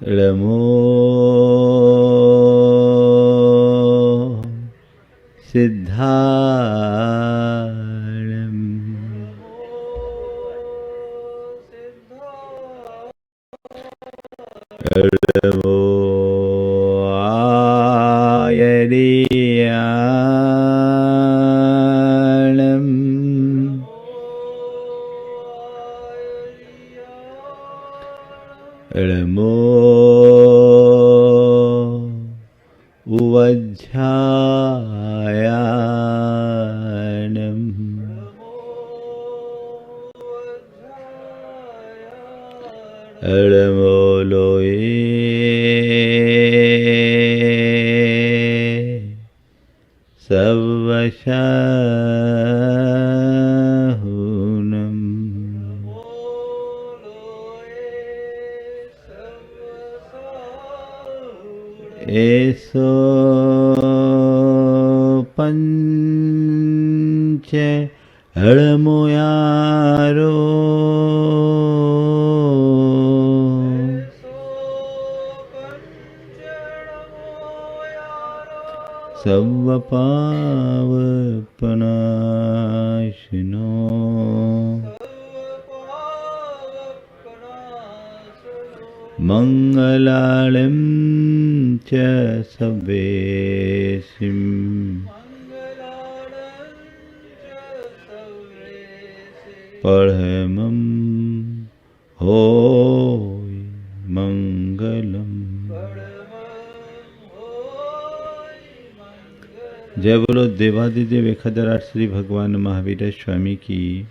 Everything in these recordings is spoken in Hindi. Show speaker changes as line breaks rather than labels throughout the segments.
नमो सिद्धाणं नमो आयर्याणं नमो उवज्झायाणं नमो लोये सवशाहुनं एसो पंच हड़मुयारो सवपावपनाशिनो मंगलालं च सवेसिं परमं होय मंगलम। जय बोलो देवादिदेव एकाधराट श्री भगवान महावीर स्वामी की,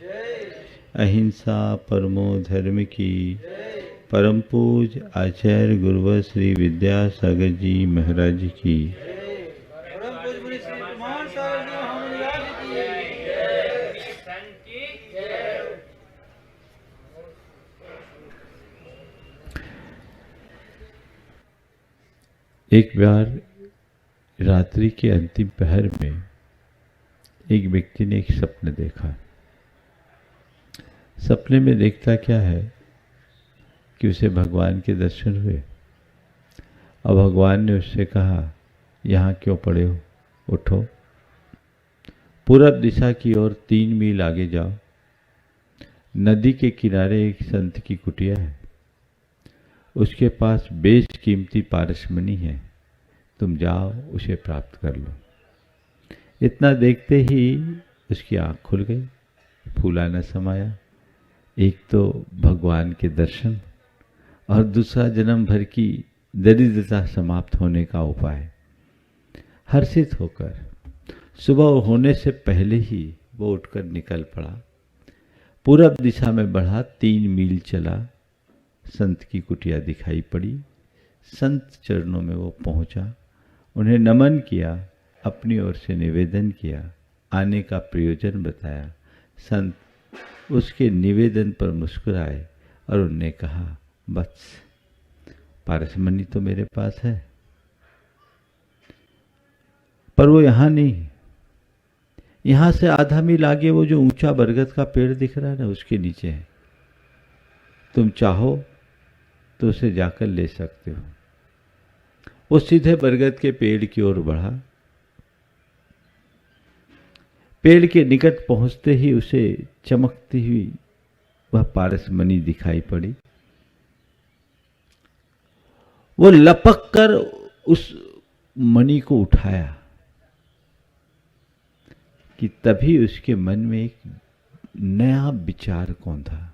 अहिंसा परमो धर्म की, परम पूज आचार्य गुरुवर श्री विद्यासागर जी महाराज की। एक बार रात्रि के अंतिम पहर में एक व्यक्ति ने एक सपने देखा। सपने में देखता क्या है कि उसे भगवान के दर्शन हुए और भगवान ने उससे कहा, यहाँ क्यों पड़े हो, उठो, पूरब दिशा की ओर 3 मील आगे जाओ। नदी के किनारे एक संत की कुटिया है, उसके पास बेशकीमती पारसमणि है, तुम जाओ उसे प्राप्त कर लो। इतना देखते ही उसकी आँख खुल गई, फूलाना समाया। एक तो भगवान के दर्शन और दूसरा जन्म भर की दरिद्रता समाप्त होने का उपाय। हर्षित होकर सुबह होने से पहले ही वो उठकर निकल पड़ा, पूरब दिशा में बढ़ा, 3 मील चला, संत की कुटिया दिखाई पड़ी। संत चरणों में वो पहुंचा, उन्हें नमन किया, अपनी ओर से निवेदन किया, आने का प्रयोजन बताया। संत उसके निवेदन पर मुस्कुराए और उन्होंने कहा, बस पारसमणि तो मेरे पास है, पर वो यहां नहीं, यहां से आधा मील आगे वो जो ऊंचा बरगद का पेड़ दिख रहा है ना, उसके नीचे है। तुम चाहो तो उसे जाकर ले सकते हो। वो सीधे बरगद के पेड़ की ओर बढ़ा। पेड़ के निकट पहुंचते ही उसे चमकती हुई वह पारसमणि दिखाई पड़ी। वो लपक कर उस मणि को उठाया कि तभी उसके मन में एक नया विचार कौंधा।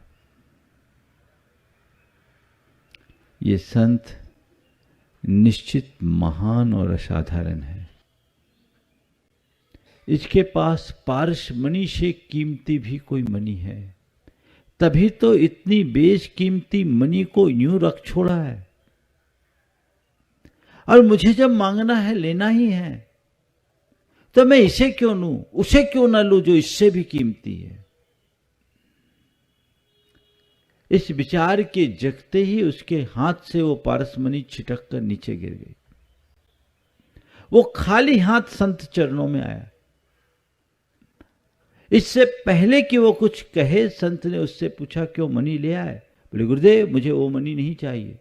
ये संत निश्चित महान और असाधारण है, इसके पास पारसमणि से कीमती भी कोई मणि है, तभी तो इतनी बेशकीमती मणि को यूं रख छोड़ा है। और मुझे जब मांगना है, लेना ही है, तो मैं इसे क्यों लूं, उसे क्यों ना लूं जो इससे भी कीमती है। इस विचार के जगते ही उसके हाथ से वो पारसमणि छिटक कर नीचे गिर गई। वो खाली हाथ संत चरणों में आया। इससे पहले कि वो कुछ कहे, संत ने उससे पूछा, क्यों मणि ले आए? बोले, गुरुदेव मुझे वो मणि नहीं चाहिए,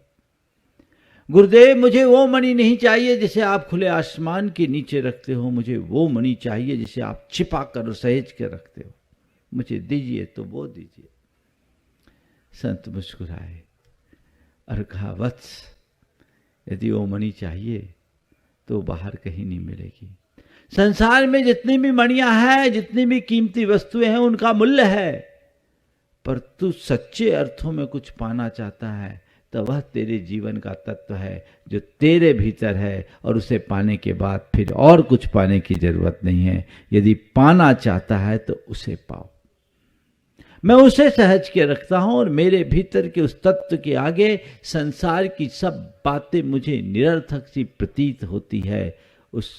गुरुदेव मुझे वो मणि नहीं चाहिए जिसे आप खुले आसमान के नीचे रखते हो, मुझे वो मणि चाहिए जिसे आप छिपा कर सहेज कर रखते हो, मुझे दीजिए तो वो दीजिए। संत मुस्कुराए और कहा, वत्स यदि वो मणि चाहिए तो बाहर कहीं नहीं मिलेगी। संसार में जितनी भी मणियां हैं, जितनी भी कीमती वस्तुएं हैं, उनका मूल्य है, पर तू सच्चे अर्थों में कुछ पाना चाहता है तो वह तेरे जीवन का तत्व है जो तेरे भीतर है, और उसे पाने के बाद फिर और कुछ पाने की जरूरत नहीं है। यदि पाना चाहता है तो उसे पाओ। मैं उसे सहज के रखता हूं और मेरे भीतर के उस तत्व के आगे संसार की सब बातें मुझे निरर्थक सी प्रतीत होती है। उस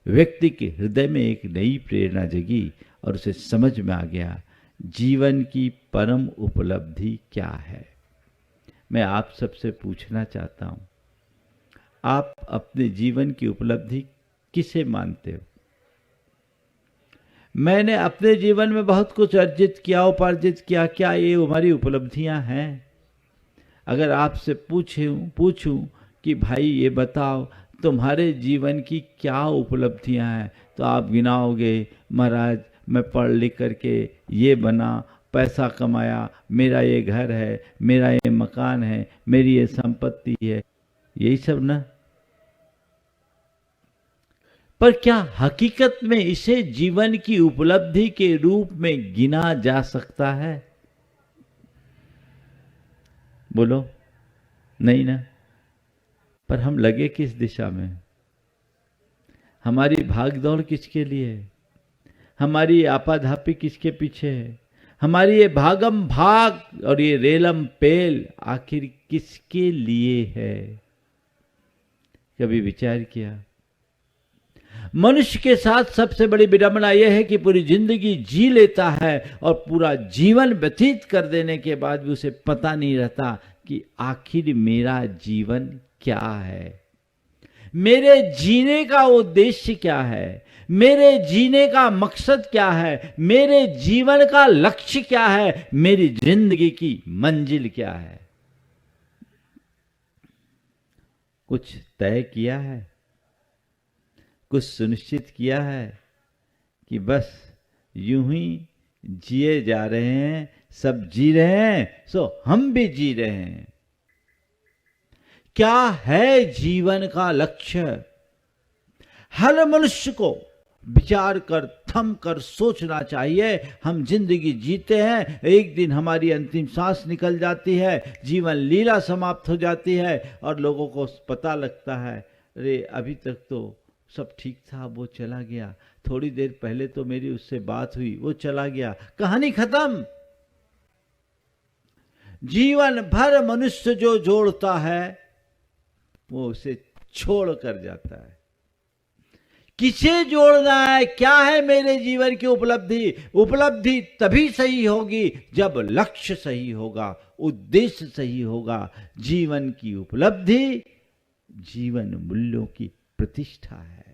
व्यक्ति के हृदय में एक नई प्रेरणा जगी और उसे समझ में आ गया जीवन की परम उपलब्धि क्या है। मैं आप सबसे पूछना चाहता हूं, आप अपने जीवन की उपलब्धि किसे मानते हो? मैंने अपने जीवन में बहुत कुछ अर्जित किया, उपार्जित किया, क्या ये हमारी उपलब्धियां हैं? अगर आपसे पूछूं कि भाई ये बताओ तुम्हारे जीवन की क्या उपलब्धियां हैं, तो आप गिनाओगे, महाराज मैं पढ़ लिख करके ये बना, पैसा कमाया, मेरा ये घर है, मेरा ये मकान है, मेरी ये संपत्ति है, यही सब ना। पर क्या हकीकत में इसे जीवन की उपलब्धि के रूप में गिना जा सकता है? बोलो, नहीं ना। पर हम लगे किस दिशा में? हमारी भागदौड़ किसके लिए है? हमारी आपाधापी किसके पीछे है? हमारी ये भागम भाग और ये रेलम पेल आखिर किसके लिए है? कभी विचार किया? मनुष्य के साथ सबसे बड़ी विडंबना यह है कि पूरी जिंदगी जी लेता है और पूरा जीवन व्यतीत कर देने के बाद भी उसे पता नहीं रहता कि आखिर मेरा जीवन क्या है, मेरे जीने का उद्देश्य क्या है, मेरे जीने का मकसद क्या है, मेरे जीवन का लक्ष्य क्या है, मेरी जिंदगी की मंजिल क्या है। कुछ तय किया है? कुछ सुनिश्चित किया है कि बस यूं ही जिए जा रहे हैं, सब जी रहे हैं, सो हम भी जी रहे हैं? क्या है जीवन का लक्ष्य? हर मनुष्य को विचार कर, थम कर सोचना चाहिए। हम जिंदगी जीते हैं, एक दिन हमारी अंतिम सांस निकल जाती है, जीवन लीला समाप्त हो जाती है और लोगों को पता लगता है, अरे अभी तक तो सब ठीक था, वो चला गया, थोड़ी देर पहले तो मेरी उससे बात हुई, वो चला गया, कहानी खत्म। जीवन भर मनुष्य जो जोड़ता है वो उसे छोड़ कर जाता है। किसे जोड़ना है? क्या है मेरे जीवन की उपलब्धि? उपलब्धि तभी सही होगी जब लक्ष्य सही होगा, उद्देश्य सही होगा। जीवन की उपलब्धि जीवन मूल्यों की प्रतिष्ठा है।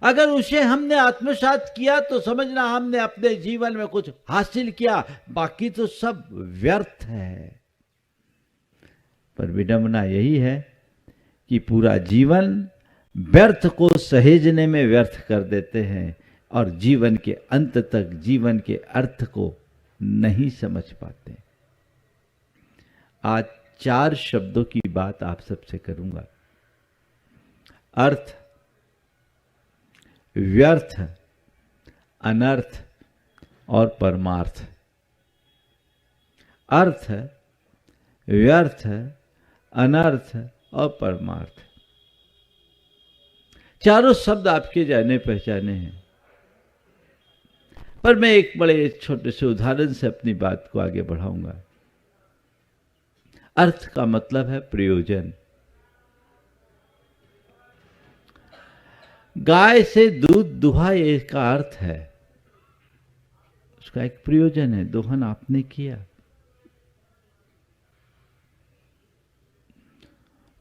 अगर उसे हमने आत्मसात किया तो समझना हमने अपने जीवन में कुछ हासिल किया, बाकी तो सब व्यर्थ है। पर विडंबना यही है कि पूरा जीवन व्यर्थ को सहेजने में व्यर्थ कर देते हैं और जीवन के अंत तक जीवन के अर्थ को नहीं समझ पाते। आज 4 शब्दों की बात आप सबसे करूंगा। अर्थ, व्यर्थ, अनर्थ और परमार्थ। अर्थ, व्यर्थ, अनर्थ और परमार्थ, चारों शब्द आपके जाने पहचाने हैं। पर मैं एक बड़े छोटे से उदाहरण से अपनी बात को आगे बढ़ाऊंगा। अर्थ का मतलब है प्रयोजन। गाय से दूध दुहा इसका अर्थ है, उसका एक प्रयोजन है, दोहन आपने किया।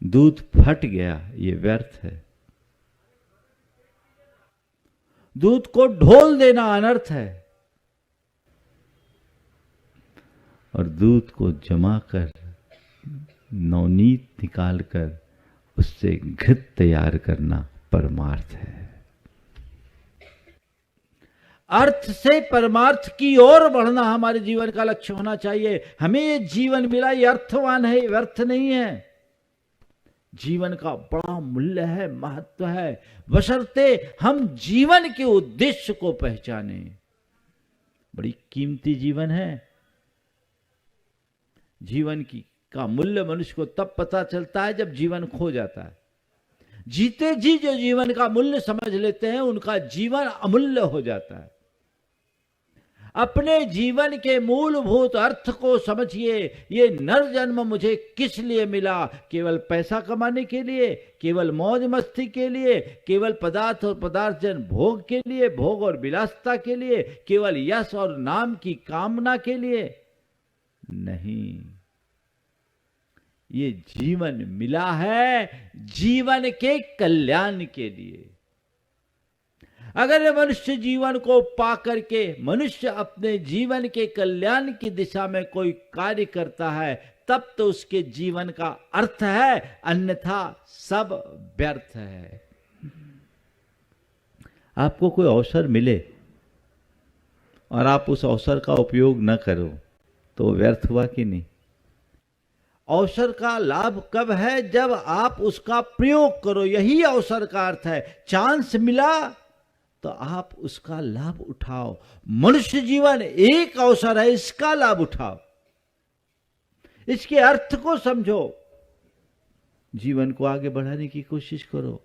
दूध फट गया, ये व्यर्थ है। दूध को ढोल देना अनर्थ है और दूध को जमा कर नवनीत निकालकर उससे घृत तैयार करना परमार्थ है।
अर्थ से परमार्थ की ओर बढ़ना हमारे जीवन का लक्ष्य होना चाहिए। हमें ये जीवन मिला, ये अर्थवान है, व्यर्थ नहीं है। जीवन का बड़ा मूल्य है, महत्व है, बशर्ते हम जीवन के उद्देश्य को पहचाने। बड़ी कीमती जीवन है। जीवन का मूल्य मनुष्य को तब पता चलता है जब जीवन खो जाता है। जीते जी जो जीवन का मूल्य समझ लेते हैं उनका जीवन अमूल्य हो जाता है। अपने जीवन के मूलभूत अर्थ को समझिए। ये नर जन्म मुझे किस लिए मिला? केवल पैसा कमाने के लिए, केवल मौज मस्ती के लिए, केवल पदार्थ और पदार्थजन भोग के लिए, भोग और विलासिता के लिए, केवल यश और नाम की कामना के लिए नहीं। ये जीवन मिला है जीवन के कल्याण के लिए। अगर मनुष्य जीवन को पा करके मनुष्य अपने जीवन के कल्याण की दिशा में कोई कार्य करता है तब तो उसके जीवन का अर्थ है, अन्यथा सब व्यर्थ है।
आपको कोई अवसर मिले और आप उस अवसर का उपयोग न करो तो व्यर्थ हुआ कि नहीं?
अवसर का लाभ कब है? जब आप उसका प्रयोग करो, यही अवसर का अर्थ है। चांस मिला तो आप उसका लाभ उठाओ। मनुष्य जीवन एक अवसर है, इसका लाभ उठाओ, इसके अर्थ को समझो,
जीवन को आगे बढ़ाने की कोशिश करो।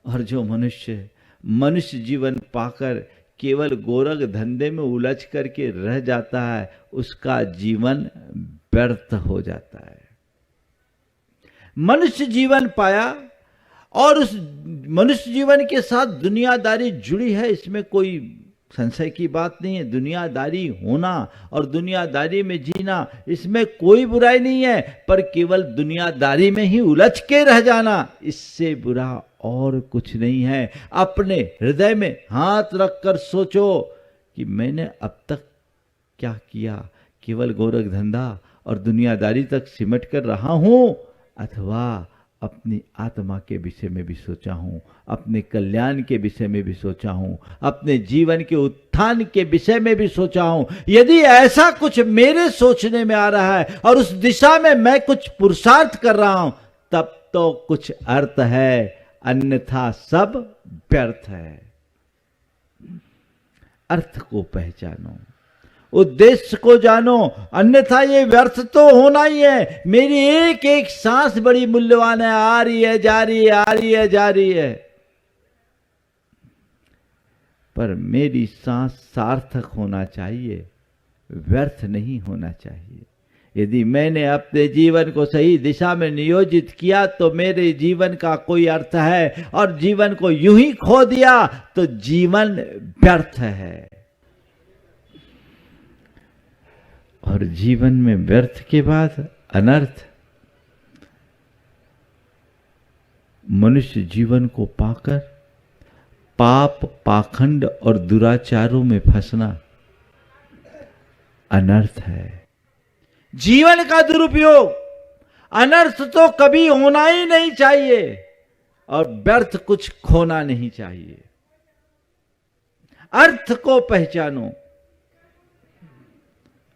और जो मनुष्य जीवन पाकर केवल गोरख धंधे में उलझ करके रह जाता है, उसका जीवन व्यर्थ हो जाता है।
मनुष्य जीवन पाया और उस मनुष्य जीवन के साथ दुनियादारी जुड़ी है, इसमें कोई संशय की बात नहीं है। दुनियादारी होना और दुनियादारी में जीना, इसमें कोई बुराई नहीं है। पर केवल दुनियादारी में ही उलझ के रह जाना, इससे बुरा और कुछ नहीं है। अपने हृदय में हाथ रखकर सोचो कि मैंने अब तक क्या किया? केवल गोरख धंधा और दुनियादारी तक सिमट कर रहा हूं, अथवा अपनी आत्मा के विषय में भी सोचा हूं, अपने कल्याण के विषय में भी सोचा हूं, अपने जीवन के उत्थान के विषय में भी सोचा हूं। यदि ऐसा कुछ मेरे सोचने में आ रहा है और उस दिशा में मैं कुछ पुरुषार्थ कर रहा हूं, तब तो कुछ अर्थ है, अन्यथा सब व्यर्थ है। अर्थ को पहचानो, उद्देश्य को जानो, अन्यथा ये व्यर्थ तो होना ही है। मेरी एक एक सांस बड़ी मूल्यवान है, आ रही है जा रही है, आ रही है जा रही है, पर मेरी सांस सार्थक होना चाहिए, व्यर्थ नहीं होना चाहिए। यदि मैंने अपने जीवन को सही दिशा में नियोजित किया तो मेरे जीवन का कोई अर्थ है, और जीवन को यूं ही खो दिया तो जीवन व्यर्थ है।
और जीवन में व्यर्थ के बाद अनर्थ। मनुष्य जीवन को पाकर पाप, पाखंड और दुराचारों में फंसना अनर्थ है।
जीवन का दुरुपयोग, अनर्थ तो कभी होना ही नहीं चाहिए और व्यर्थ कुछ खोना नहीं चाहिए। अर्थ को पहचानो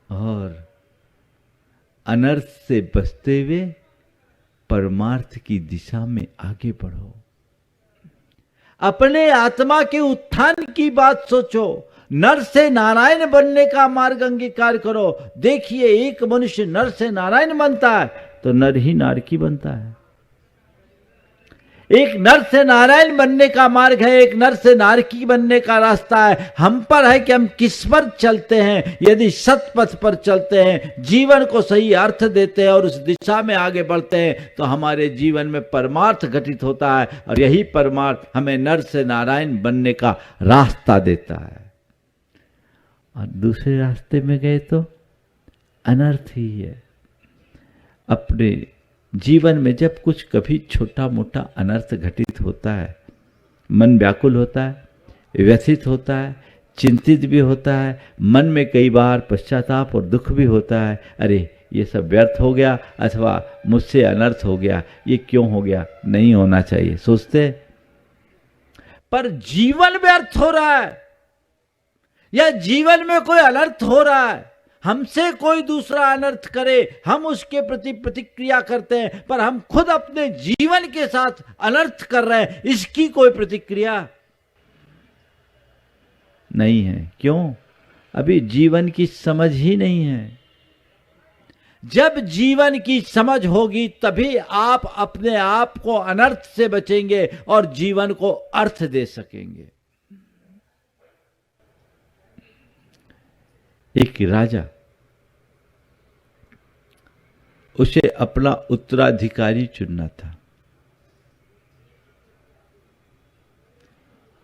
और अनर्थ से बचते हुए परमार्थ की दिशा में आगे बढ़ो।
अपने आत्मा के उत्थान की बात सोचो। नर से नारायण बनने का मार्ग अंगीकार करो। देखिए, एक मनुष्य नर से नारायण बनता है
तो नर ही नारकी बनता है।
एक नर से नारायण बनने का मार्ग है, एक नर से नारकी बनने का रास्ता है। हम पर है कि हम किस पर चलते हैं। यदि सतपथ पर चलते हैं, जीवन को सही अर्थ देते हैं और उस दिशा में आगे बढ़ते हैं, तो हमारे जीवन में परमार्थ घटित होता है, और यही परमार्थ हमें नर से नारायण बनने का रास्ता देता है।
और दूसरे रास्ते में गए तो अनर्थ ही है। अपने जीवन में जब कुछ कभी छोटा मोटा अनर्थ घटित होता है, मन व्याकुल होता है, व्यथित होता है, चिंतित भी होता है, मन में कई बार पश्चाताप और दुख भी होता है। अरे
ये सब व्यर्थ हो गया अथवा मुझसे अनर्थ हो गया, ये क्यों हो गया, नहीं होना चाहिए सोचते। पर जीवन व्यर्थ हो रहा है या जीवन में कोई अनर्थ हो रहा है, हमसे कोई दूसरा अनर्थ करे, हम उसके प्रति प्रतिक्रिया करते हैं, पर हम खुद अपने जीवन के साथ अनर्थ कर रहे हैं, इसकी कोई प्रतिक्रिया नहीं है। क्यों? अभी जीवन की समझ ही नहीं है। जब जीवन की समझ होगी तभी आप अपने आप को अनर्थ से बचेंगे और जीवन को अर्थ दे सकेंगे। एक राजा, उसे अपना उत्तराधिकारी चुनना था।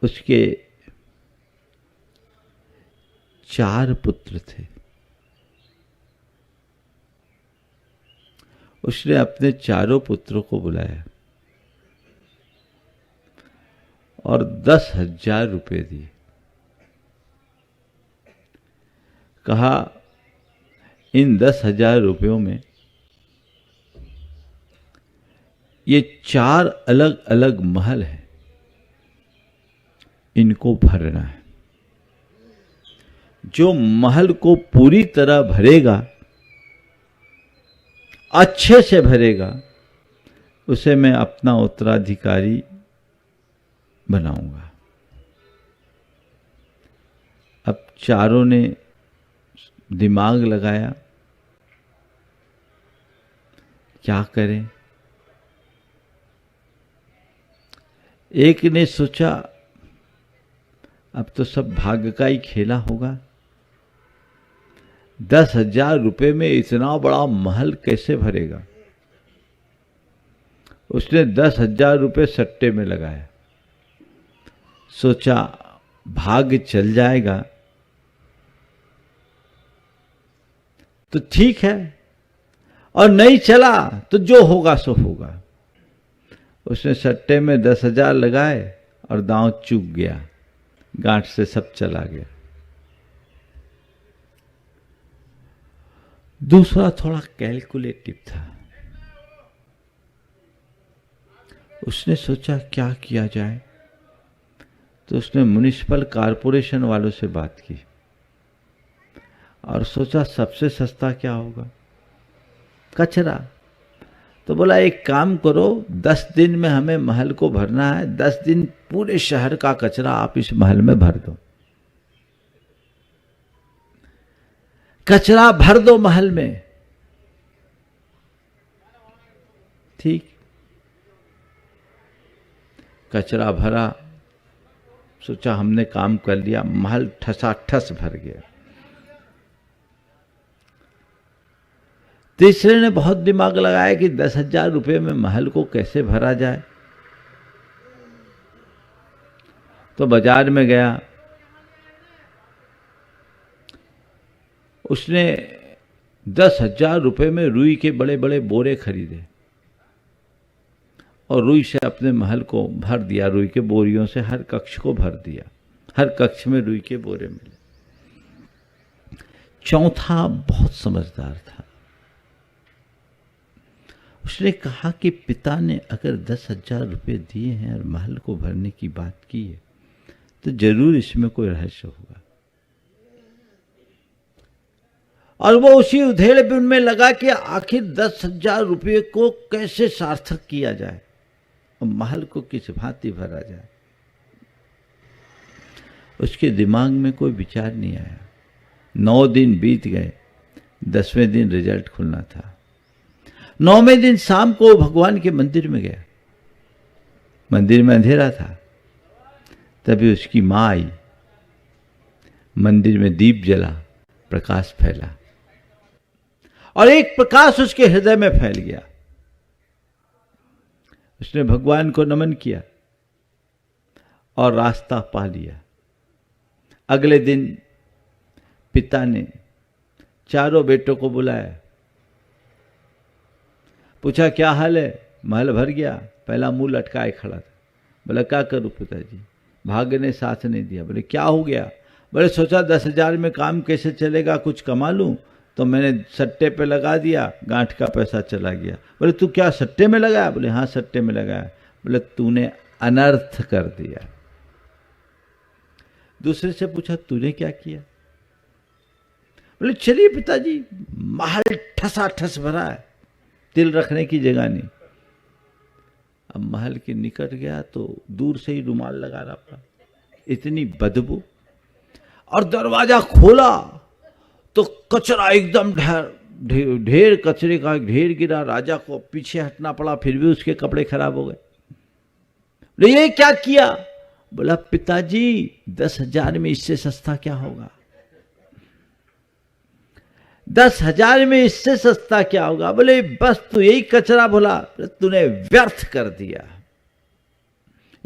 उसके 4 पुत्र थे। उसने अपने चारों पुत्रों को बुलाया और 10,000 रुपए दिए। कहा इन 10,000 रुपयों में ये 4 अलग अलग महल हैं, इनको भरना है। जो महल को पूरी तरह भरेगा, अच्छे से भरेगा, उसे मैं अपना उत्तराधिकारी बनाऊंगा। अब चारों ने दिमाग लगाया, क्या करें। एक ने सोचा अब तो सब भाग्य का ही खेला होगा, 10,000 रुपए में इतना बड़ा महल कैसे भरेगा। उसने 10,000 रुपए सट्टे में लगाया। सोचा भाग्य चल जाएगा तो ठीक है, और नहीं चला तो जो होगा सो होगा। उसने सट्टे में 10,000 लगाए और दांव चूक गया, गांठ से सब चला गया। दूसरा थोड़ा कैलकुलेटिव था। उसने सोचा क्या किया जाए, तो उसने म्युनिसिपल कॉरपोरेशन वालों से बात की और सोचा सबसे सस्ता क्या होगा, कचरा। तो बोला एक काम करो, 10 दिन में हमें महल को भरना है, 10 दिन पूरे शहर का कचरा आप इस महल में भर दो, कचरा भर दो महल में। ठीक, कचरा भरा, सोचा हमने काम कर लिया, महल ठसाठस भर गया। तीसरे ने बहुत दिमाग लगाया कि 10,000 रुपये में महल को कैसे भरा जाए। तो बाजार में गया, उसने 10,000 रुपये में रुई के बड़े बड़े बोरे खरीदे और रुई से अपने महल को भर दिया। रुई के बोरियों से हर कक्ष को भर दिया, हर कक्ष में रुई के बोरे मिले। चौथा बहुत समझदार था। उसने कहा कि पिता ने अगर 10,000 रुपये दिए हैं और महल को भरने की बात की है तो जरूर इसमें कोई रहस्य होगा। और वो उसी उधेड़बुन में लगा कि आखिर 10,000 रुपये को कैसे सार्थक किया जाए और महल को किस भांति भरा जाए। उसके दिमाग में कोई विचार नहीं आया। 9 दिन बीत गए, 10वें दिन रिजल्ट खुलना था। 9वें दिन शाम को भगवान के मंदिर में गया। मंदिर में अंधेरा था, तभी उसकी मां आई। मंदिर में दीप जला, प्रकाश फैला और एक प्रकाश उसके हृदय में फैल गया। उसने भगवान को नमन किया और रास्ता पा लिया। अगले दिन पिता ने चारों बेटों को बुलाया, पूछा क्या हाल है। महल भर गया। पहला मुंह लटकाए खड़ा था। बोला क्या करूं पिताजी, भाग्य ने साथ नहीं दिया। बोले क्या हो गया। बोले सोचा 10,000 में काम कैसे चलेगा, कुछ कमा लूं, तो मैंने सट्टे पे लगा दिया, गांठ का पैसा चला गया। बोले तू क्या सट्टे में लगाया? बोले हाँ सट्टे में लगाया। बोले तूने अनर्थ कर दिया। दूसरे से पूछा तूने क्या किया? बोले चलिए पिताजी, महल ठसाठस भरा है, तिल रखने की जगह नहीं। अब महल के निकट गया तो दूर से ही रुमाल लगा रहा था, इतनी बदबू। और दरवाजा खोला तो कचरा एकदम ढेर कचरे का ढेर गिरा। राजा को पीछे हटना पड़ा, फिर भी उसके कपड़े खराब हो गए। बोले ये क्या किया? बोला पिताजी 10,000 में इससे सस्ता क्या होगा? 10,000 में इससे सस्ता क्या होगा? बोले बस तू यही कचरा भला तूने व्यर्थ कर दिया।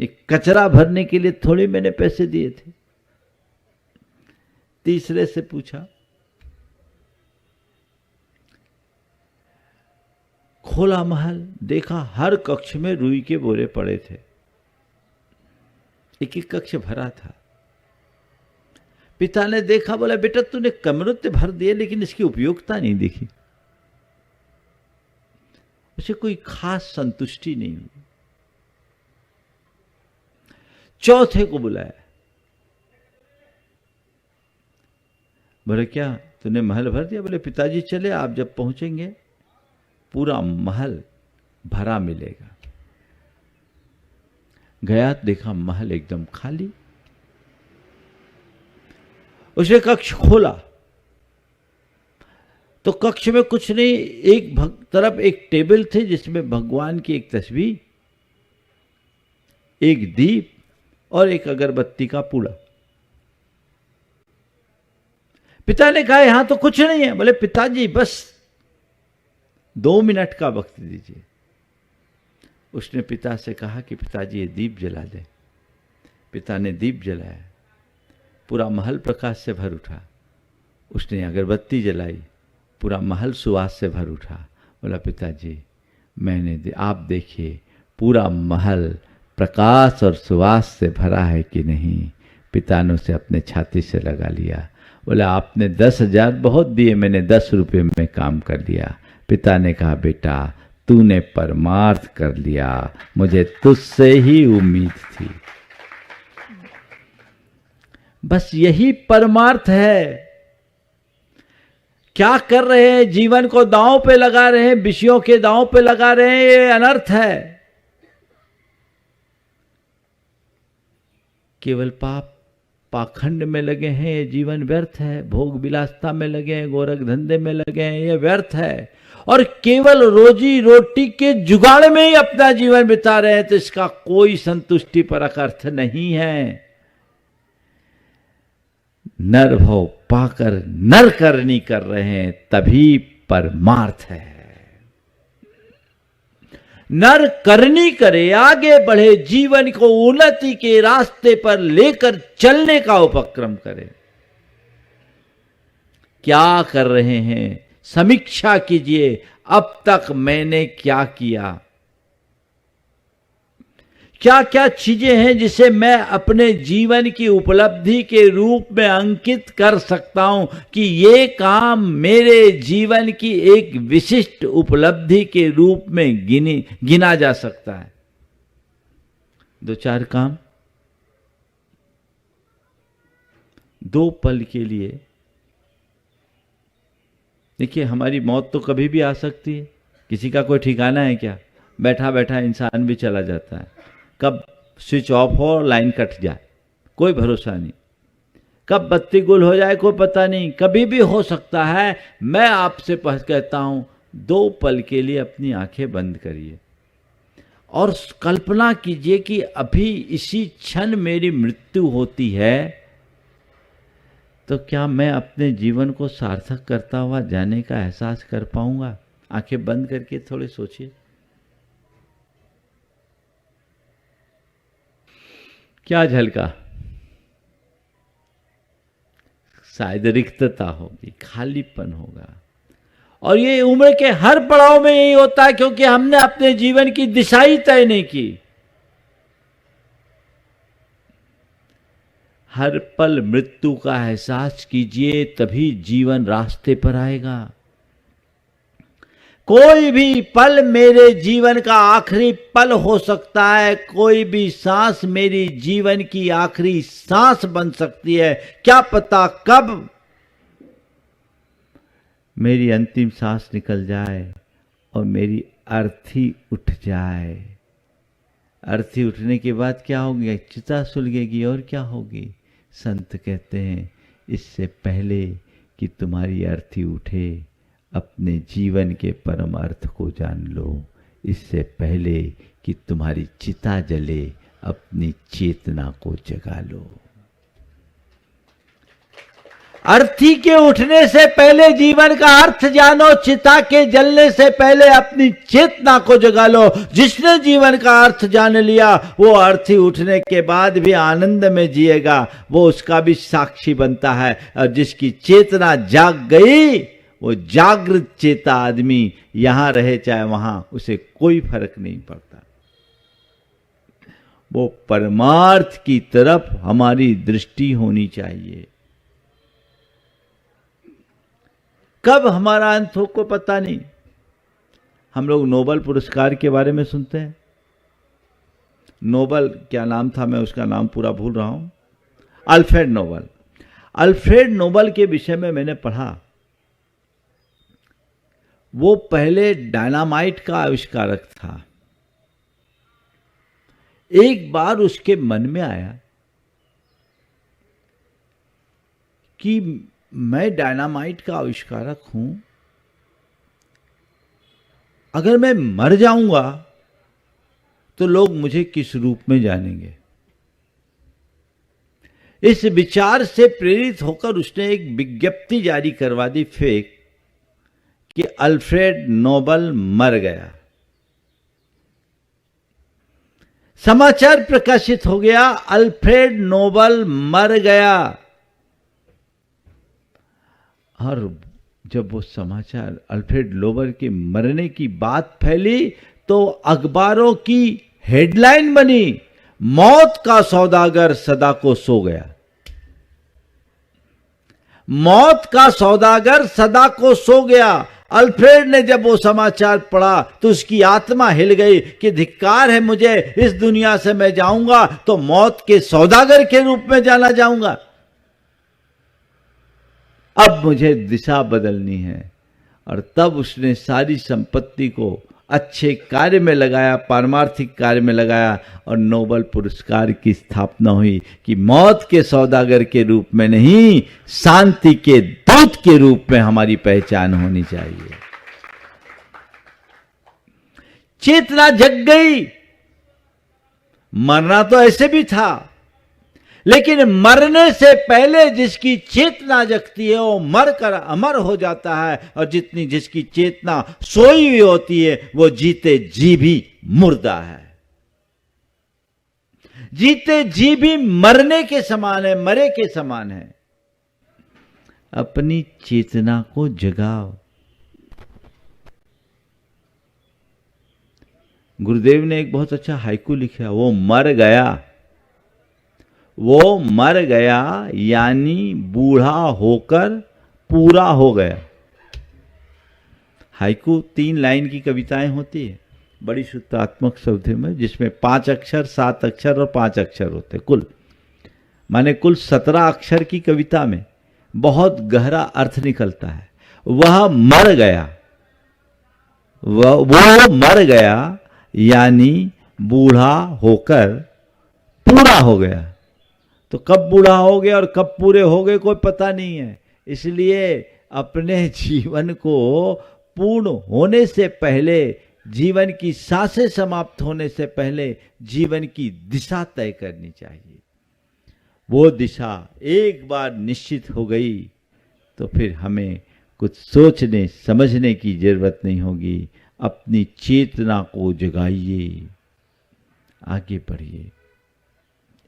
एक कचरा भरने के लिए थोड़ी मैंने पैसे दिए थे। तीसरे से पूछा, खोला महल, देखा हर कक्ष में रुई के बोरे पड़े थे, एक एक कक्ष भरा था। पिता ने देखा, बोला बेटा तूने कमरों तो भर दिए लेकिन इसकी उपयोगिता नहीं देखी। उसे कोई खास संतुष्टि नहीं हुई। चौथे को बुलाया, बोले क्या तूने महल भर दिया? बोले पिताजी चले, आप जब पहुंचेंगे पूरा महल भरा मिलेगा। गया, देखा महल एकदम खाली। उसने कक्ष खोला तो कक्ष में कुछ नहीं, एक तरफ एक टेबल थी जिसमें भगवान की एक तस्वीर, एक दीप और एक अगरबत्ती का पूड़ा। पिता ने कहा यहां तो कुछ नहीं है। बोले पिताजी बस 2 मिनट का वक्त दीजिए। उसने पिता से कहा कि पिताजी ये दीप जला दे। पिता ने दीप जलाया, पूरा महल प्रकाश से भर उठा। उसने अगरबत्ती जलाई, पूरा महल सुवास से भर उठा। बोला पिताजी आप देखिए पूरा महल प्रकाश और सुवास से भरा है कि नहीं। पिता ने उसे अपने छाती से लगा लिया। बोला आपने 10,000 बहुत दिए, मैंने 10 रुपये में काम कर लिया। पिता ने कहा बेटा तूने परमार्थ कर लिया, मुझे तुझसे ही उम्मीद थी। बस यही परमार्थ है। क्या कर रहे हैं? जीवन को दांव पे लगा रहे हैं, विषयों के दांव पे लगा रहे हैं, ये अनर्थ है। केवल पाखंड में लगे हैं, ये जीवन व्यर्थ है। भोग विलासता में लगे हैं, गोरख धंधे में लगे हैं, ये व्यर्थ है। और केवल रोजी रोटी के जुगाड़ में ही अपना जीवन बिता रहे हैं तो इसका कोई संतुष्टिपरक अर्थ नहीं है। नर भव पाकर नर करनी कर रहे हैं तभी परमार्थ है। नर करनी करे, आगे बढ़े, जीवन को उन्नति के रास्ते पर लेकर चलने का उपक्रम करे। क्या कर रहे हैं? समीक्षा कीजिए, अब तक मैंने क्या किया, क्या क्या चीजें हैं जिसे मैं अपने जीवन की उपलब्धि के रूप में अंकित कर सकता हूं कि ये काम मेरे जीवन की एक विशिष्ट उपलब्धि के रूप में गिना जा सकता है। 2-4 काम 2 पल के लिए। देखिए हमारी मौत तो कभी भी आ सकती है, किसी का कोई ठिकाना है क्या? बैठा बैठा इंसान भी चला जाता है। कब स्विच ऑफ हो और लाइन कट जाए कोई भरोसा नहीं, कब बत्ती गुल हो जाए कोई पता नहीं, कभी भी हो सकता है। मैं आपसे कहता हूं 2 पल के लिए अपनी आंखें बंद करिए और कल्पना कीजिए कि अभी इसी क्षण मेरी मृत्यु होती है तो क्या मैं अपने जीवन को सार्थक करता हुआ जाने का एहसास कर पाऊंगा? आंखें बंद करके थोड़े सोचिए। क्या झलका? शायद रिक्तता होगी, खालीपन होगा। और ये उम्र के हर पड़ाव में यही होता है क्योंकि हमने अपने जीवन की दिशा ही तय नहीं की। हर पल मृत्यु का एहसास कीजिए, तभी जीवन रास्ते पर आएगा। कोई भी पल मेरे जीवन का आखिरी पल हो सकता है, कोई भी सांस मेरी जीवन की आखिरी सांस बन सकती है। क्या पता कब मेरी अंतिम सांस निकल जाए और मेरी अर्थी उठ जाए। अर्थी उठने के बाद क्या होगी? चिता सुलगेगी और क्या होगी? संत कहते हैं इससे पहले कि तुम्हारी अर्थी उठे, अपने जीवन के परम अर्थ को जान लो। इससे पहले कि तुम्हारी चिता जले, अपनी चेतना को जगा लो। अर्थी के उठने से पहले जीवन का अर्थ जानो, चिता के जलने से पहले अपनी चेतना को जगा लो। जिसने जीवन का अर्थ जान लिया वो अर्थी उठने के बाद भी आनंद में जिएगा, वो उसका भी साक्षी बनता है। और जिसकी चेतना जाग गई, वो जागृत चेता आदमी यहां रहे चाहे वहां, उसे कोई फर्क नहीं पड़ता। वो परमार्थ की तरफ हमारी दृष्टि होनी चाहिए। कब हमारा अंत हो को पता नहीं। हम लोग नोबेल पुरस्कार के बारे में सुनते हैं। नोबेल क्या नाम था, मैं उसका नाम पूरा भूल रहा हूं, अल्फ्रेड नोबेल। अल्फ्रेड नोबेल के विषय में मैंने पढ़ा, वो पहले डायनामाइट का आविष्कारक था। एक बार उसके मन में आया कि मैं डायनामाइट का आविष्कारक हूं, अगर मैं मर जाऊंगा तो लोग मुझे किस रूप में जानेंगे। इस विचार से प्रेरित होकर उसने एक विज्ञप्ति जारी करवा दी, फेक, कि अल्फ्रेड नोबेल मर गया। समाचार प्रकाशित हो गया, अल्फ्रेड नोबेल मर गया। और जब वो समाचार अल्फ्रेड नोबेल के मरने की बात फैली तो अखबारों की हेडलाइन बनी, मौत का सौदागर सदा को सो गया। मौत का सौदागर सदा को सो गया। अल्फ्रेड ने जब वो समाचार पढ़ा तो उसकी आत्मा हिल गई कि धिक्कार है मुझे, इस दुनिया से मैं जाऊंगा तो मौत के सौदागर के रूप में जाना जाऊंगा। अब मुझे दिशा बदलनी है। और तब उसने सारी संपत्ति को अच्छे कार्य में लगाया, पारमार्थिक कार्य में लगाया, और नोबेल पुरस्कार की स्थापना हुई कि मौत के सौदागर के रूप में नहीं, शांति के दूत के रूप में हमारी पहचान होनी चाहिए। चेतना जग गई। मरना तो ऐसे भी था, लेकिन मरने से पहले जिसकी चेतना जगती है वो मरकर अमर हो जाता है, और जिसकी चेतना सोई हुई होती है वो जीते जी भी मुर्दा है। जीते जी भी मरने के समान है, मरे के समान है। अपनी चेतना को जगाओ। गुरुदेव ने एक बहुत अच्छा हाइकू लिखा, वो मर गया। वो मर गया यानी बूढ़ा होकर पूरा हो गया। हाइकू 3 लाइन की कविताएं होती है, बड़ी सूत्रात्मक शब्द में, जिसमें 5 अक्षर, 7 अक्षर और 5 अक्षर होते, कुल माने कुल 17 अक्षर की कविता में बहुत गहरा अर्थ निकलता है। वह मर गया, वो मर गया यानी बूढ़ा होकर पूरा हो गया। तो कब बूढ़ा हो गए और कब पूरे हो गए कोई पता नहीं है। इसलिए अपने जीवन को पूर्ण होने से पहले, जीवन की सांसें समाप्त होने से पहले जीवन की दिशा तय करनी चाहिए। वो दिशा एक बार निश्चित हो गई तो फिर हमें कुछ सोचने समझने की जरूरत नहीं होगी। अपनी चेतना को जगाइए, आगे बढ़िए।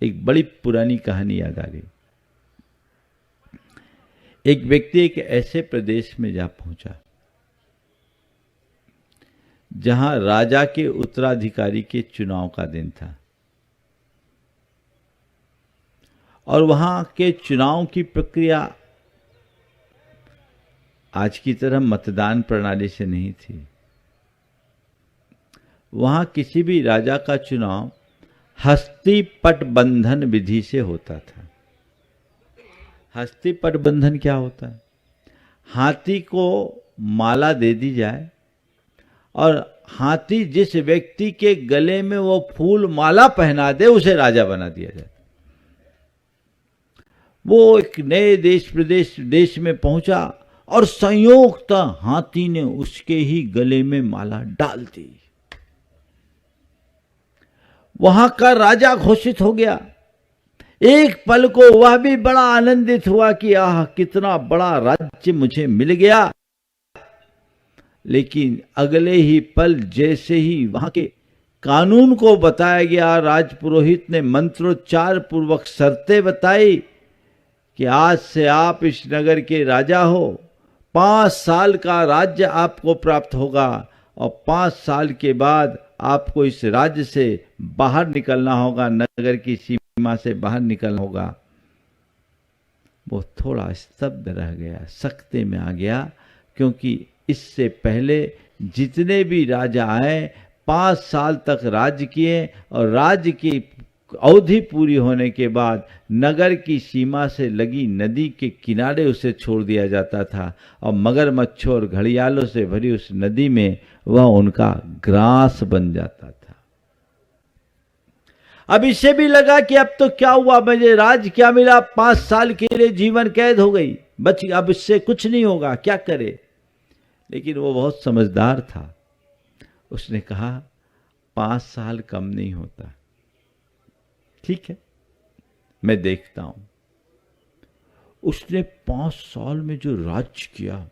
एक बड़ी पुरानी कहानी याद आ गई। एक व्यक्ति एक ऐसे प्रदेश में जा पहुंचा जहां राजा के उत्तराधिकारी के चुनाव का दिन था, और वहां के चुनाव की प्रक्रिया आज की तरह मतदान प्रणाली से नहीं थी। वहां किसी भी राजा का चुनाव हस्ती पट बंधन विधि से होता था। हस्ती पट बंधन क्या होता है? हाथी को माला दे दी जाए और हाथी जिस व्यक्ति के गले में वो फूल माला पहना दे उसे राजा बना दिया जाए। वो एक नए देश में पहुंचा और संयोगतः हाथी ने उसके ही गले में माला डाल दी। वहां का राजा घोषित हो गया। एक पल को वह भी बड़ा आनंदित हुआ कि आह, कितना बड़ा राज्य मुझे मिल गया। लेकिन अगले ही पल जैसे ही वहां के कानून को बताया गया, राजपुरोहित ने मंत्रोच्चार पूर्वक शर्तें बताई कि आज से आप इस नगर के राजा हो, 5 साल का राज्य आपको प्राप्त होगा और 5 साल के बाद आपको इस राज्य से बाहर निकलना होगा, नगर की सीमा से बाहर निकलना होगा। वो थोड़ा स्तब्ध रह गया, सकते में आ गया, क्योंकि इससे पहले जितने भी राजा आए 5 साल तक राज्य किए और राज्य की अवधि पूरी होने के बाद नगर की सीमा से लगी नदी के किनारे उसे छोड़ दिया जाता था और मगरमच्छों और घड़ियालों से भरी उस नदी में वह उनका ग्रास बन जाता था। अब इसे भी लगा कि अब तो क्या हुआ, मुझे राज क्या मिला, 5 साल के लिए जीवन कैद हो गई, बच अब इससे कुछ नहीं होगा, क्या करे। लेकिन वो बहुत समझदार था। उसने कहा 5 साल कम नहीं होता, ठीक है मैं देखता हूं। उसने 5 साल में जो राज्य किया,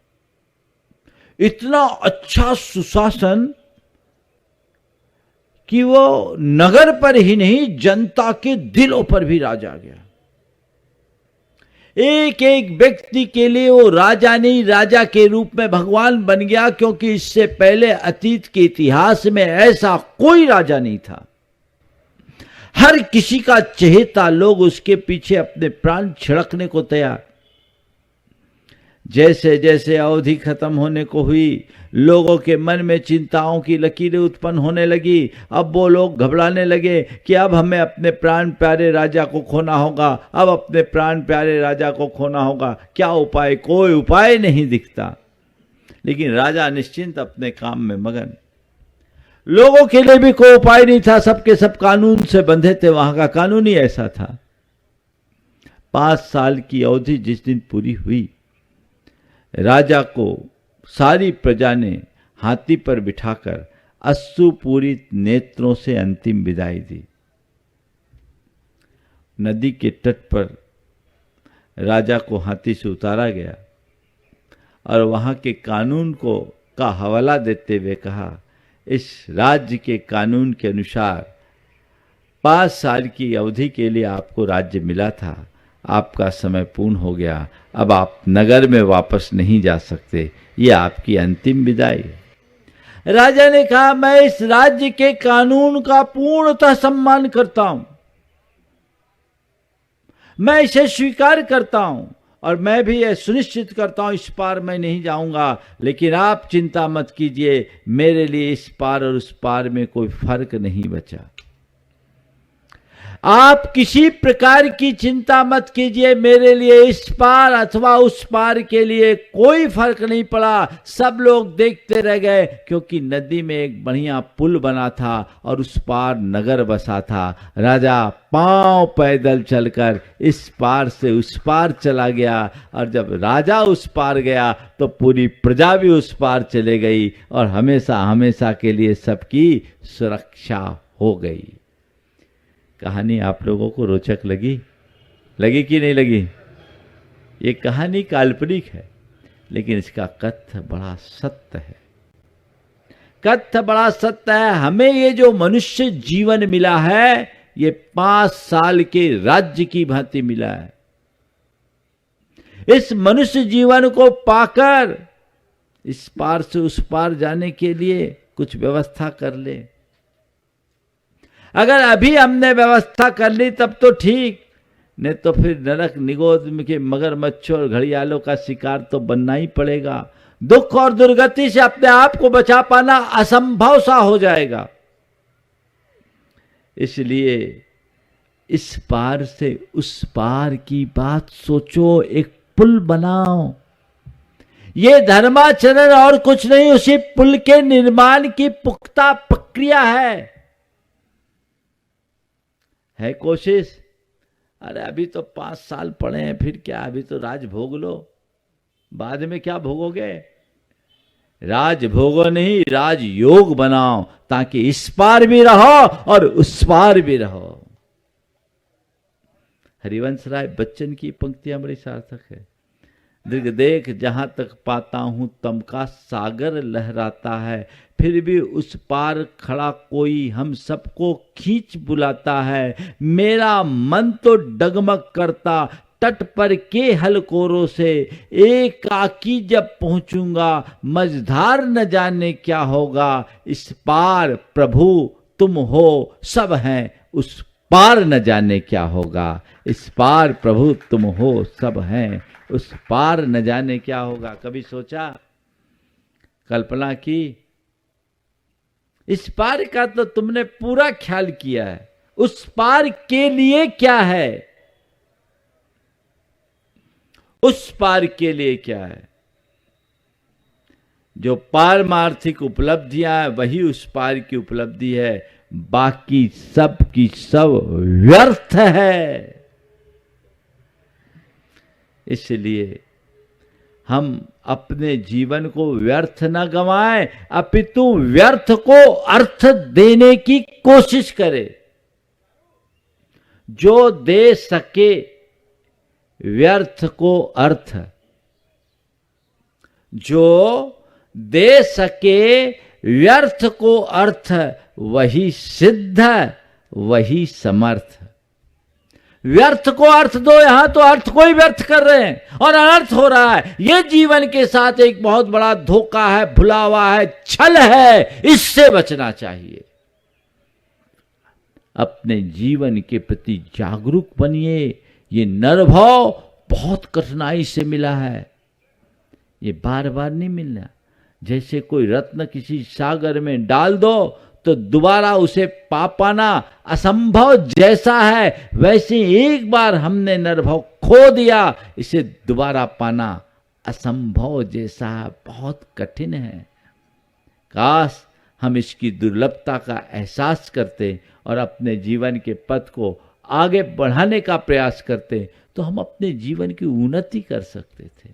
इतना अच्छा सुशासन कि वो नगर पर ही नहीं जनता के दिलों पर भी राज आ गया। एक एक व्यक्ति के लिए वो राजा नहीं, राजा के रूप में भगवान बन गया, क्योंकि इससे पहले अतीत के इतिहास में ऐसा कोई राजा नहीं था। हर किसी का चहेता, लोग उसके पीछे अपने प्राण छिड़कने को तैयार। जैसे जैसे अवधि खत्म होने को हुई, लोगों के मन में चिंताओं की लकीरें उत्पन्न होने लगी। अब वो लोग घबराने लगे कि अब हमें अपने प्राण प्यारे राजा को खोना होगा, अब अपने प्राण प्यारे राजा को खोना होगा। क्या उपाय? कोई उपाय नहीं दिखता। लेकिन राजा निश्चिंत अपने काम में मगन। लोगों के लिए भी कोई उपाय नहीं था, सबके सब कानून से बंधे थे, वहां का कानून ही ऐसा था। 5 साल की अवधि जिस दिन पूरी हुई, राजा को सारी प्रजा ने हाथी पर बिठाकर अश्रुपूरित नेत्रों से अंतिम विदाई दी। नदी के तट पर राजा को हाथी से उतारा गया और वहां के कानून का हवाला देते हुए कहा, इस राज्य के कानून के अनुसार 5 साल की अवधि के लिए आपको राज्य मिला था, आपका समय पूर्ण हो गया, अब आप नगर में वापस नहीं जा सकते, ये आपकी अंतिम विदाई है। राजा ने कहा, मैं इस राज्य के कानून का पूर्णतः सम्मान करता हूं, मैं इसे स्वीकार करता हूं और मैं भी यह सुनिश्चित करता हूं इस पार मैं नहीं जाऊंगा। लेकिन आप चिंता मत कीजिए, मेरे लिए इस पार और उस पार में कोई फर्क नहीं बचा। आप किसी प्रकार की चिंता मत कीजिए, मेरे लिए इस पार अथवा उस पार के लिए कोई फर्क नहीं पड़ा। सब लोग देखते रह गए, क्योंकि नदी में एक बढ़िया पुल बना था और उस पार नगर बसा था। राजा पांव पैदल चलकर इस पार से उस पार चला गया और जब राजा उस पार गया तो पूरी प्रजा भी उस पार चले गई और हमेशा हमेशा के लिए सबकी सुरक्षा हो गई। कहानी आप लोगों को रोचक लगी कि नहीं लगी? ये कहानी काल्पनिक है, लेकिन इसका कथ्य बड़ा सत्य है। कथ्य बड़ा सत्य है। हमें ये जो मनुष्य जीवन मिला है, ये 5 साल के राज्य की भांति मिला है। इस मनुष्य जीवन को पाकर इस पार से उस पार जाने के लिए कुछ व्यवस्था कर ले। अगर अभी हमने व्यवस्था कर ली तब तो ठीक, नहीं तो फिर नरक निगोद के मगरमच्छों और घड़ियालों का शिकार तो बनना ही पड़ेगा। दुख और दुर्गति से अपने आप को बचा पाना असंभव सा हो जाएगा। इसलिए इस पार से उस पार की बात सोचो, एक पुल बनाओ। ये धर्माचरण और कुछ नहीं, उसी पुल के निर्माण की पुख्ता प्रक्रिया है कोशिश। अरे अभी तो 5 साल पड़े हैं, फिर क्या, अभी तो राज भोग लो, बाद में क्या भोगोगे। राज भोगो नहीं, राज योग बनाओ, ताकि इस पार भी रहो और उस पार भी रहो। हरिवंश राय बच्चन की पंक्तियां बड़ी सार्थक है। दीर्घ देख जहां तक पाता हूं तम का सागर लहराता है, फिर भी उस पार खड़ा कोई हम सबको खींच बुलाता है। मेरा मन तो डगमग करता तट पर के हलकोरों से, एकाकी जब पहुंचूंगा मझधार न जाने क्या होगा। इस पार प्रभु तुम हो, सब हैं उस पार न जाने क्या होगा। इस पार प्रभु तुम हो, सब हैं उस पार न जाने क्या होगा। कभी सोचा, कल्पना की? इस पार का तो तुमने पूरा ख्याल किया है, उस पार के लिए क्या है, उस पार के लिए क्या है। जो पारमार्थिक उपलब्धियां है वही उस पार की उपलब्धि है, बाकी सब की सब व्यर्थ है। इसलिए हम अपने जीवन को व्यर्थ न गंवाएं, अपितु व्यर्थ को अर्थ देने की कोशिश करें। जो दे सके व्यर्थ को अर्थ, जो दे सके व्यर्थ को अर्थ, वही सिद्ध, वही समर्थ। व्यर्थ को अर्थ दो, यहां तो अर्थ को ही व्यर्थ कर रहे हैं और अनर्थ हो रहा है। यह जीवन के साथ एक बहुत बड़ा धोखा है, भुलावा है, छल है, इससे बचना चाहिए। अपने जीवन के प्रति जागरूक बनिए। ये नरभाव बहुत कठिनाई से मिला है, ये बार बार नहीं मिलना। जैसे कोई रत्न किसी सागर में डाल दो तो दोबारा उसे पा पाना असंभव जैसा है, वैसे एक बार हमने नरभाव खो दिया, इसे दोबारा पाना असंभव जैसा बहुत कठिन है। काश हम इसकी दुर्लभता का एहसास करते और अपने जीवन के पथ को आगे बढ़ाने का प्रयास करते, तो हम अपने जीवन की उन्नति कर सकते थे।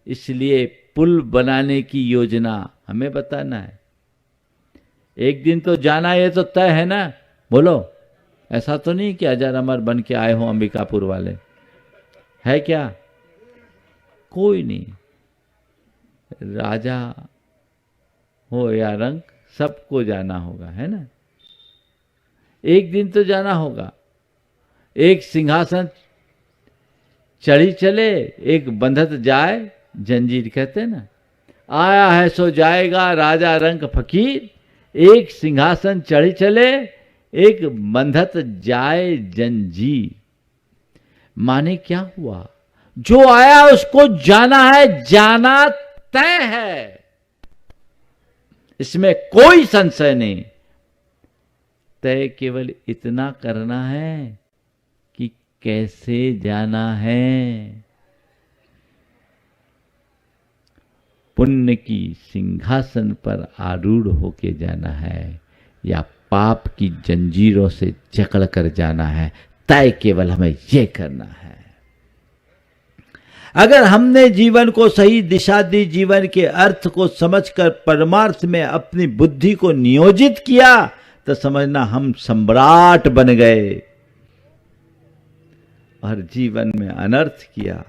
इसलिए पुल बनाने की योजना हमें बताना है। एक दिन तो जाना, ये तो तय है ना। बोलो, ऐसा तो नहीं कि अजर अमर बन के आए हो अंबिकापुर वाले, है क्या? कोई नहीं। राजा हो या रंक, सबको जाना होगा, है ना। एक दिन तो जाना होगा। एक सिंहासन चढ़ी चले, एक बंधत जाए, जंजीर कहते ना। आया है सो जाएगा राजा रंक फकीर, एक सिंहासन चढ़ी चले, एक बंधत जाए जंजीर। माने क्या हुआ? जो आया उसको जाना है, जाना तय है, इसमें कोई संशय नहीं। तय केवल इतना करना है कि कैसे जाना है। पुण्य की सिंहासन पर आरूढ़ होके जाना है या पाप की जंजीरों से जकड़ कर जाना है, तय केवल हमें यह करना है। अगर हमने जीवन को सही दिशा दी, जीवन के अर्थ को समझकर परमार्थ में अपनी बुद्धि को नियोजित किया, तो समझना हम सम्राट बन गए। और जीवन में अनर्थ किया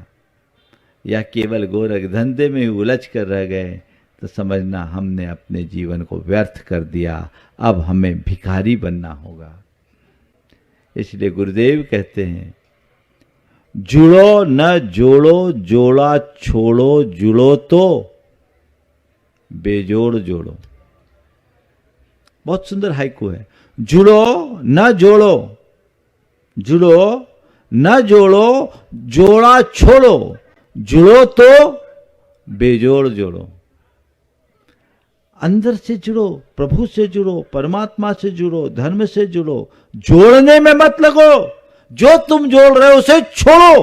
या केवल गोरख धंधे में उलझ कर रह गए, तो समझना हमने अपने जीवन को व्यर्थ कर दिया। अब हमें भिखारी बनना होगा। इसलिए गुरुदेव कहते हैं, जुड़ो न जोड़ो, जोड़ा छोड़ो, जुड़ो तो बेजोड़ जोड़ो। बहुत सुंदर हाइकू है। जुड़ो न जोड़ो, जुड़ो न जोड़ो, जोड़ा छोड़ो, जुड़ो तो बेजोड़ जोड़ो। अंदर से जुड़ो, प्रभु से जुड़ो, परमात्मा से जुड़ो, धर्म से जुड़ो, जोड़ने में मत लगो। जो तुम जोड़ रहे हो उसे छोड़ो,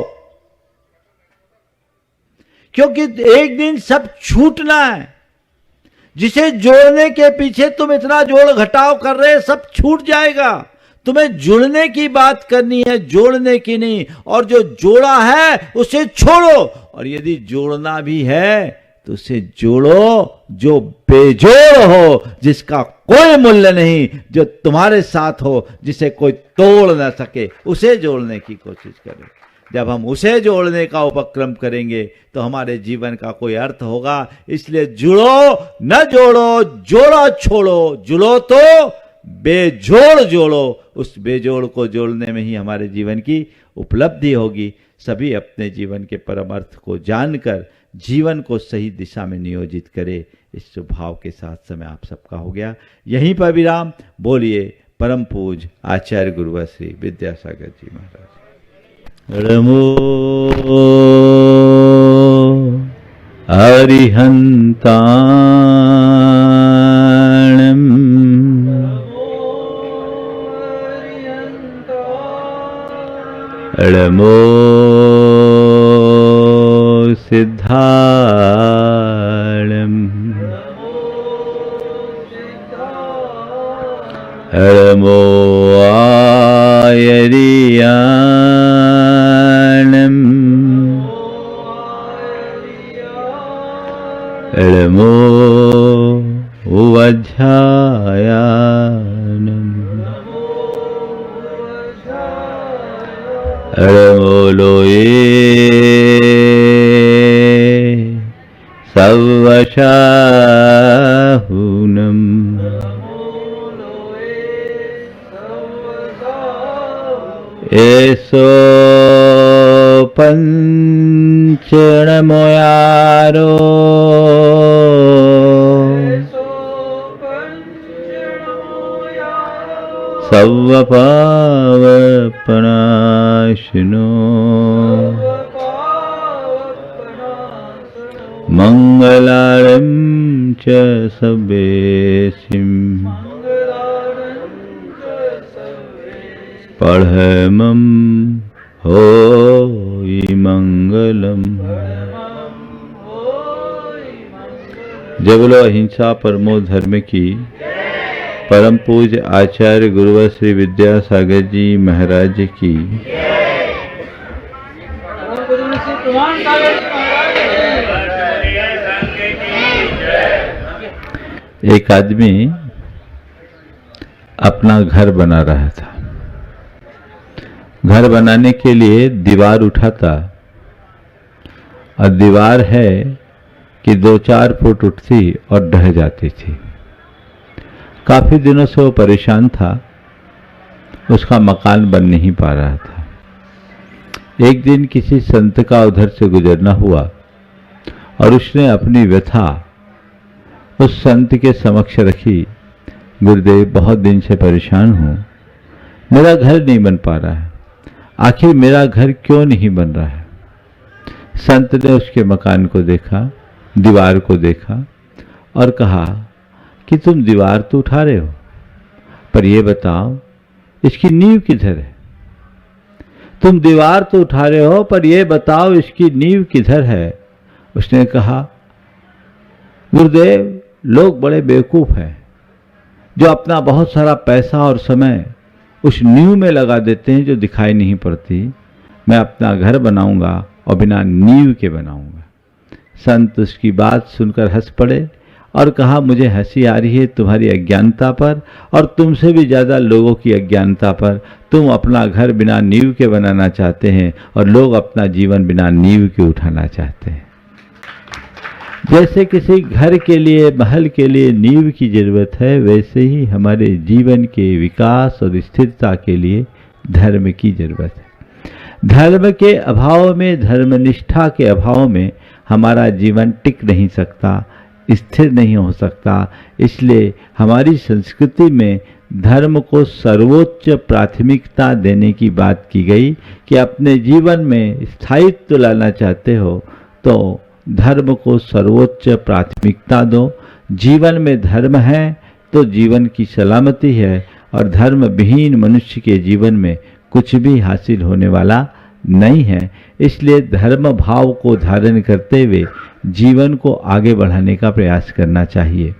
क्योंकि एक दिन सब छूटना है। जिसे जोड़ने के पीछे तुम इतना जोड़ घटाव कर रहे, सब छूट जाएगा। तुम्हें जुड़ने की बात करनी है, जोड़ने की नहीं। और जो जोड़ा है उसे छोड़ो, और यदि जोड़ना भी है तो उसे जोड़ो जो बेजोड़ हो, जिसका कोई मूल्य नहीं, जो तुम्हारे साथ हो, जिसे कोई तोड़ ना सके, उसे जोड़ने की कोशिश करो। जब हम उसे जोड़ने का उपक्रम करेंगे तो हमारे जीवन का कोई अर्थ होगा। इसलिए जुड़ो न जोड़ो, जोड़ा छोड़ो, जुड़ो तो बेजोड़ जोड़ो। उस बेजोड़ को जोड़ने में ही हमारे जीवन की उपलब्धि होगी। सभी अपने जीवन के परम अर्थ को जानकर जीवन को सही दिशा में नियोजित करे। इस स्वभाव के साथ समय आप सबका हो गया। यहीं पर विराम। बोलिए परम पूज आचार्य गुरुवर श्री विद्यासागर जी महाराज। नमो अरिहंताणं नमो सिद्धाणं नमो आयरियाणं नमो वज्झायानं नमो लोये सवशाहुनं एसो पंचणमोयारो सवपावपनाशिनो मंगलारं च सवेसिं पढ़मं होई मंगलम। जय बोलो अहिंसा परमो धर्म की। परम पूज्य आचार्य गुरुवर श्री विद्यासागर जी महाराज की। एक आदमी अपना घर बना रहा था। घर बनाने के लिए दीवार उठाता, और दीवार है कि 2-4 फुट उठती और ढह जाती थी। काफी दिनों से वो परेशान था, उसका मकान बन नहीं पा रहा था। एक दिन किसी संत का उधर से गुजरना हुआ और उसने अपनी व्यथा उस संत के समक्ष रखी। गुरुदेव, बहुत दिन से परेशान हूं, मेरा घर नहीं बन पा रहा है, आखिर मेरा घर क्यों नहीं बन रहा है। संत ने उसके मकान को देखा, दीवार को देखा और कहा कि तुम दीवार तो उठा रहे हो, पर यह बताओ इसकी नींव किधर है। तुम दीवार तो उठा रहे हो, पर यह बताओ इसकी नींव किधर है। उसने कहा, गुरुदेव, लोग बड़े बेवकूफ हैं जो अपना बहुत सारा पैसा और समय उस नींव में लगा देते हैं जो दिखाई नहीं पड़ती। मैं अपना घर बनाऊंगा और बिना नींव के बनाऊंगा। संत उसकी बात सुनकर हंस पड़े और कहा, मुझे हंसी आ रही है तुम्हारी अज्ञानता पर, और तुमसे भी ज्यादा लोगों की अज्ञानता पर। तुम अपना घर बिना नींव के बनाना चाहते हैं और लोग अपना जीवन बिना नींव के उठाना चाहते हैं। जैसे किसी घर के लिए, महल के लिए नींव की जरूरत है, वैसे ही हमारे जीवन के विकास और स्थिरता के लिए धर्म की जरूरत है। धर्म के अभाव में, धर्मनिष्ठा के अभाव में हमारा जीवन टिक नहीं सकता, स्थिर नहीं हो सकता। इसलिए हमारी संस्कृति में
धर्म को सर्वोच्च प्राथमिकता देने की बात की गई कि अपने जीवन में स्थायित्व लाना चाहते हो तो धर्म को सर्वोच्च प्राथमिकता दो। जीवन में धर्म है तो जीवन की सलामती है, और धर्म विहीन मनुष्य के जीवन में कुछ भी हासिल होने वाला नहीं है। इसलिए धर्म भाव को धारण करते हुए जीवन को आगे बढ़ाने का प्रयास करना चाहिए।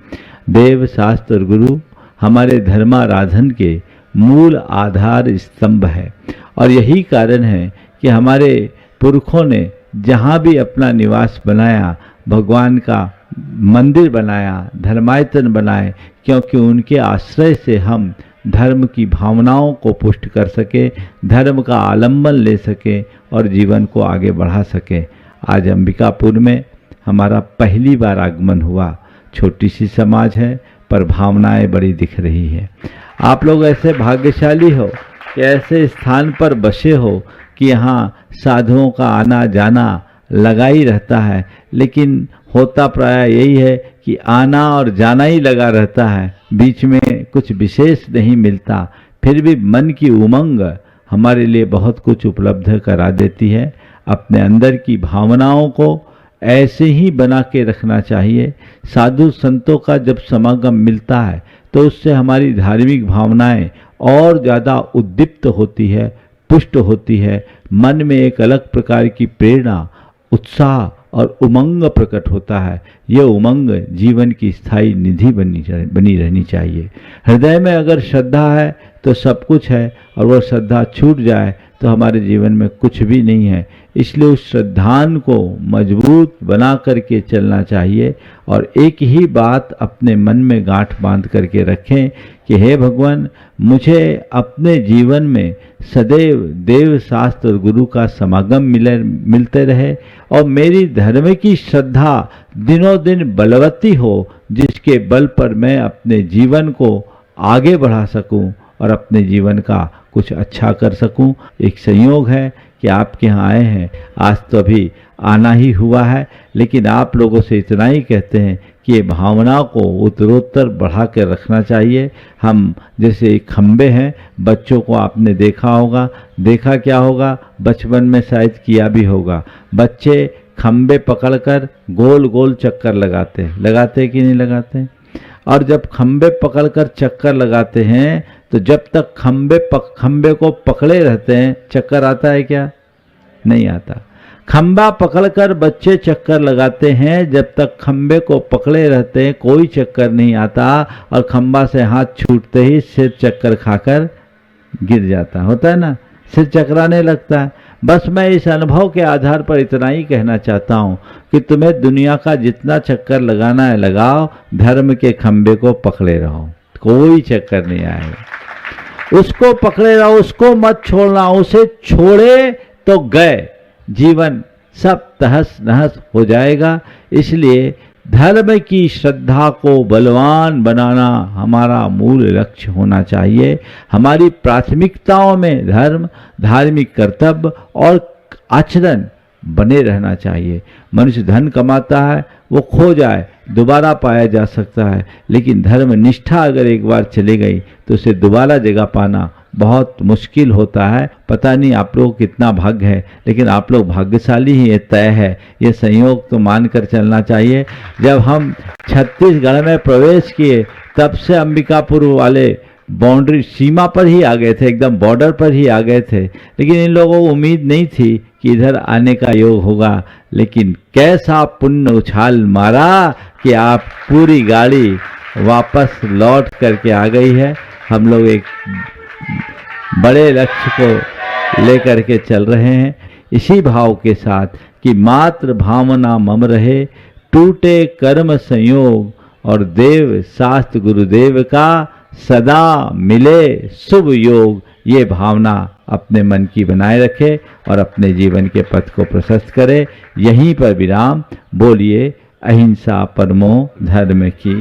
देव, शास्त्र और गुरु हमारे धर्माराधन के मूल आधार स्तंभ है, और यही कारण है कि हमारे पुरखों ने जहाँ भी अपना निवास बनाया, भगवान का मंदिर बनाया, धर्मायतन बनाए, क्योंकि उनके आश्रय से हम धर्म की भावनाओं को पुष्ट कर सके, धर्म का आलंबन ले सके और जीवन को आगे बढ़ा सके। आज अंबिकापुर में हमारा पहली बार आगमन हुआ। छोटी सी समाज है पर भावनाएं बड़ी दिख रही है। आप लोग ऐसे भाग्यशाली हो कि ऐसे स्थान पर बसे हो कि यहाँ साधुओं का आना जाना लगा ही रहता है, लेकिन होता प्राय यही है कि आना और जाना ही लगा रहता है, बीच में कुछ विशेष नहीं मिलता। फिर भी मन की उमंग हमारे लिए बहुत कुछ उपलब्ध करा देती है। अपने अंदर की भावनाओं को ऐसे ही बना के रखना चाहिए। साधु संतों का जब समागम मिलता है तो उससे हमारी धार्मिक भावनाएं और ज़्यादा उद्दीप्त होती है, पुष्ट होती है। मन में एक अलग प्रकार की प्रेरणा, उत्साह और उमंग प्रकट होता है। ये उमंग जीवन की स्थायी निधि बनी रहनी चाहिए। हृदय में अगर श्रद्धा है तो सब कुछ है, और वह श्रद्धा छूट जाए तो हमारे जीवन में कुछ भी नहीं है। इसलिए उस श्रद्धान को मजबूत बना करके चलना चाहिए, और एक ही बात अपने मन में गांठ बांध करके रखें कि हे भगवान, मुझे अपने जीवन में सदैव देव, शास्त्र और गुरु का समागम मिलते रहे, और मेरी धर्म की श्रद्धा दिनों दिन बलवती हो, जिसके बल पर मैं अपने जीवन को आगे बढ़ा सकूं और अपने जीवन का कुछ अच्छा कर सकूं। एक संयोग है कि आपके यहाँ आए हैं। आज तो अभी आना ही हुआ है, लेकिन आप लोगों से इतना ही कहते हैं कि ये भावना को उत्तरोत्तर बढ़ा कर रखना चाहिए। हम जैसे खम्बे हैं, बच्चों को आपने देखा होगा, देखा क्या होगा, बचपन में शायद किया भी होगा। बच्चे खम्बे पकड़कर गोल गोल चक्कर लगाते कि नहीं लगाते? और जब खम्बे पकड़कर चक्कर लगाते हैं तो जब तक खम्बे को पकड़े रहते हैं, चक्कर आता है क्या? नहीं आता। खम्बा पकड़कर बच्चे चक्कर लगाते हैं, जब तक खम्बे को पकड़े रहते हैं कोई चक्कर नहीं आता, और खम्बा से हाथ छूटते ही सिर चक्कर खाकर गिर जाता होता है ना, सिर चकराने लगता है। बस मैं इस अनुभव के आधार पर इतना ही कहना चाहता हूँ कि तुम्हें दुनिया का जितना चक्कर लगाना है लगाओ, धर्म के खम्बे को पकड़े रहो, कोई चक्कर नहीं आएगा। उसको पकड़े रहो, उसको मत छोड़ना। उसे छोड़े तो गए, जीवन सब तहस नहस हो जाएगा। इसलिए धर्म की श्रद्धा को बलवान बनाना हमारा मूल लक्ष्य होना चाहिए। हमारी प्राथमिकताओं में धर्म, धार्मिक कर्तव्य और आचरण बने रहना चाहिए। मनुष्य धन कमाता है, वो खो जाए दोबारा पाया जा सकता है, लेकिन धर्म निष्ठा अगर एक बार चली गई तो उसे दोबारा जगह पाना बहुत मुश्किल होता है। पता नहीं आप लोग कितना भाग्य है, लेकिन आप लोग भाग्यशाली ही, ये तय है, ये संयोग तो मानकर चलना चाहिए। जब हम छत्तीसगढ़ में प्रवेश किए तब से अंबिकापुर वाले बाउंड्री सीमा पर ही आ गए थे, एकदम बॉर्डर पर ही आ गए थे, लेकिन इन लोगों को उम्मीद नहीं थी कि इधर आने का योग होगा। लेकिन कैसा पुण्य उछाल मारा कि आप पूरी गाड़ी वापस लौट करके आ गई है। हम लोग एक बड़े लक्ष्य को लेकर के चल रहे हैं, इसी भाव के साथ कि मात्र भावना मम रहे, टूटे कर्म संयोग, और देव शास्त्र गुरुदेव का सदा मिले शुभ योग। ये भावना अपने मन की बनाए रखे और अपने जीवन के पथ को प्रशस्त करे। यहीं पर विराम। बोलिए अहिंसा परमो धर्म की।